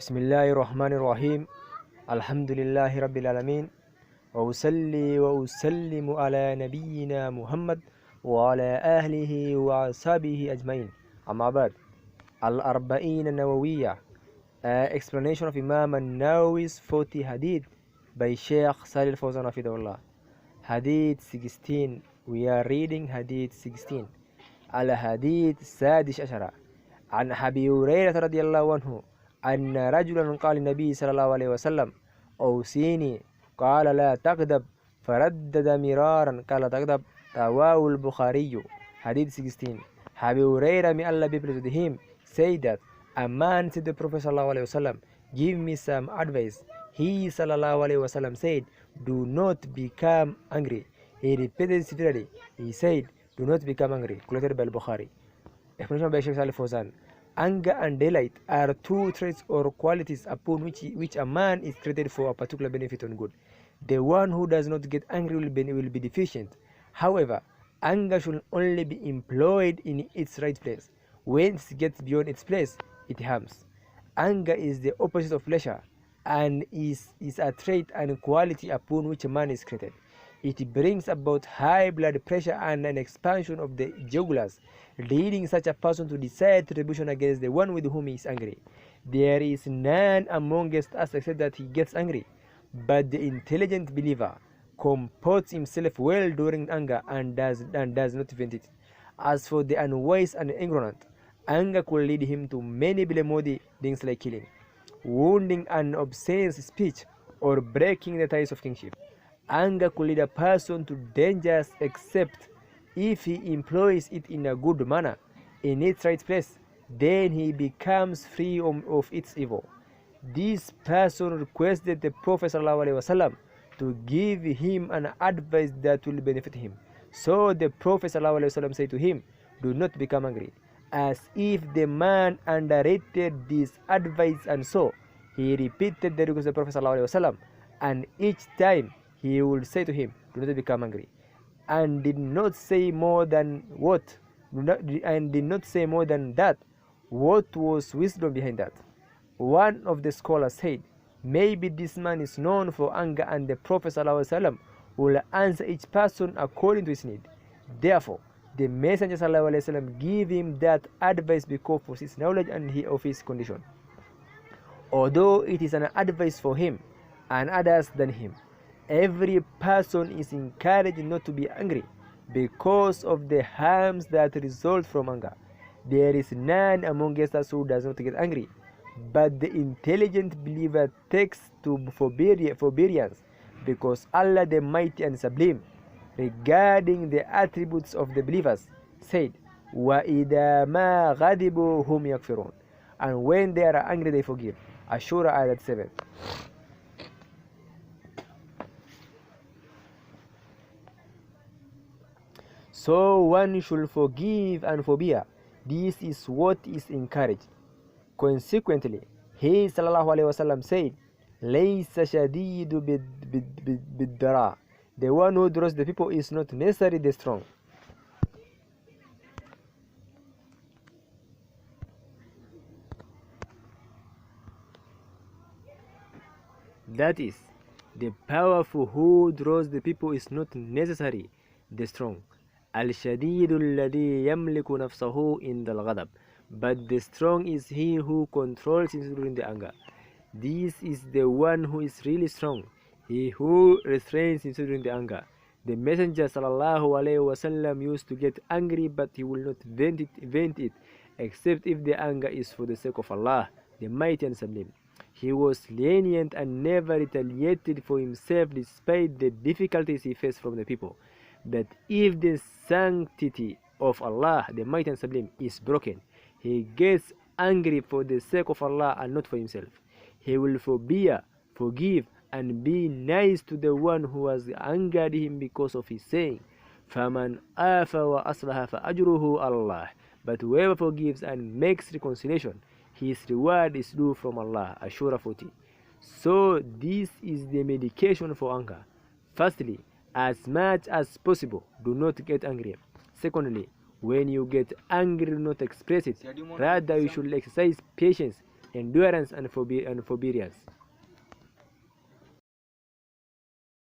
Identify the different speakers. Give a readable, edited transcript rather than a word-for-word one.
Speaker 1: بسم الله الرحمن الرحيم. الحمد لله رب العالمين، وأصلي وأسلم على نبينا محمد وعلى أهله وأصحابه أجمعين. أما بعد. Al-Arba'in Nawawiyah, explanation of Imam An-Nawawi's 40 Hadith by Sheikh Salih Fawzan Hafidahullah. Hadith 16. We are reading Hadith 16. Al-Hadith Sadish Ashara. عن أبي هريرة رضي الله عنه أن رجلا قال النبي صلى الله عليه وسلم أوصيني، قال لا تغضب، فردد مرارا قال تغضب. رواه البخاري. Hadith 16. Abu Hurairah, may Allah be pleased with him, said that a man said to the Prophet sallallahu alaihi wasallam, give me some advice. He sallallahu alaihi wasallam said, do not become angry. He repeated severely. He said, do not become angry. Quoted by Al-Bukhari. Explanation by Sheikh Salih Fawzan. Anger and delight are two traits or qualities upon which a man is created for a particular benefit and good. The one who does not get angry will be deficient. However, anger should only be employed in its right place. When it gets beyond its place, it harms. Anger is the opposite of pleasure and is a trait and quality upon which a man is created. It brings about high blood pressure and an expansion of the jugulars, leading such a person to decide retribution against the one with whom he is angry. There is none amongst us except that he gets angry, but the intelligent believer comports himself well during anger and does not vent it. As for the unwise and ignorant, anger could lead him to many blameworthy things like killing, wounding, and obscene speech, or breaking the ties of kinship. Anger could lead a person to dangers except if he employs it in a good manner, in its right place. Then he becomes free of its evil. This person requested the Prophet ﷺ to give him an advice that will benefit him. So the Prophet ﷺ said to him, do not become angry. As if the man underrated this advice, and so he repeated the request of the Prophet ﷺ, and each time he would say to him, do not become angry, and did not say more than that. What was wisdom behind that? One of the scholars said, maybe this man is known for anger, and the Prophet ﷺ will answer each person according to his need. Therefore, the Messenger ﷺ gave him that advice because of his knowledge of his condition, although it is an advice for him and others than him. Every person is encouraged not to be angry because of the harms that result from anger. There is none among us who does not get angry, but the intelligent believer takes to forbearance, because Allah the Mighty and Sublime, regarding the attributes of the believers, said, وَإِذَا مَا غَضِبُوا هُمْ يَغْفِرُونَ, and when they are angry they forgive. Ashura ayat 7. So one should forgive and forbear. This is what is encouraged. Consequently, he sallallahu alaihi wasallam said, لَيْسَ شَدِيدُ بِالدَّرَى, the one who draws the people is not necessarily the strong. That is, the powerful who draws the people is not necessarily the strong. Al-Shadidu alladhi yamliku nafsahu in al-ghadab, but the strong is he who controls himself during the anger. This is the one who is really strong, he who restrains himself during the anger. The Messenger sallallahu alaihi wasallam used to get angry, but he will not vent it except if the anger is for the sake of Allah, the Mighty and Sublime. He was lenient and never retaliated for himself despite the difficulties he faced from the people. But if the sanctity of Allah, the Mighty and Sublime, is broken, he gets angry for the sake of Allah and not for himself. He will forbear, forgive, and be nice to the one who has angered him because of his saying, فَمَنْ آفَ وَأَصْلَحَ فَأَجْرُهُ Allah. But whoever forgives and makes reconciliation, his reward is due from Allah. Ashura 40. So this is the medication for anger. Firstly, as much as possible, do not get angry. Secondly, when you get angry, do not express it. Rather, you should exercise patience endurance and forbearance.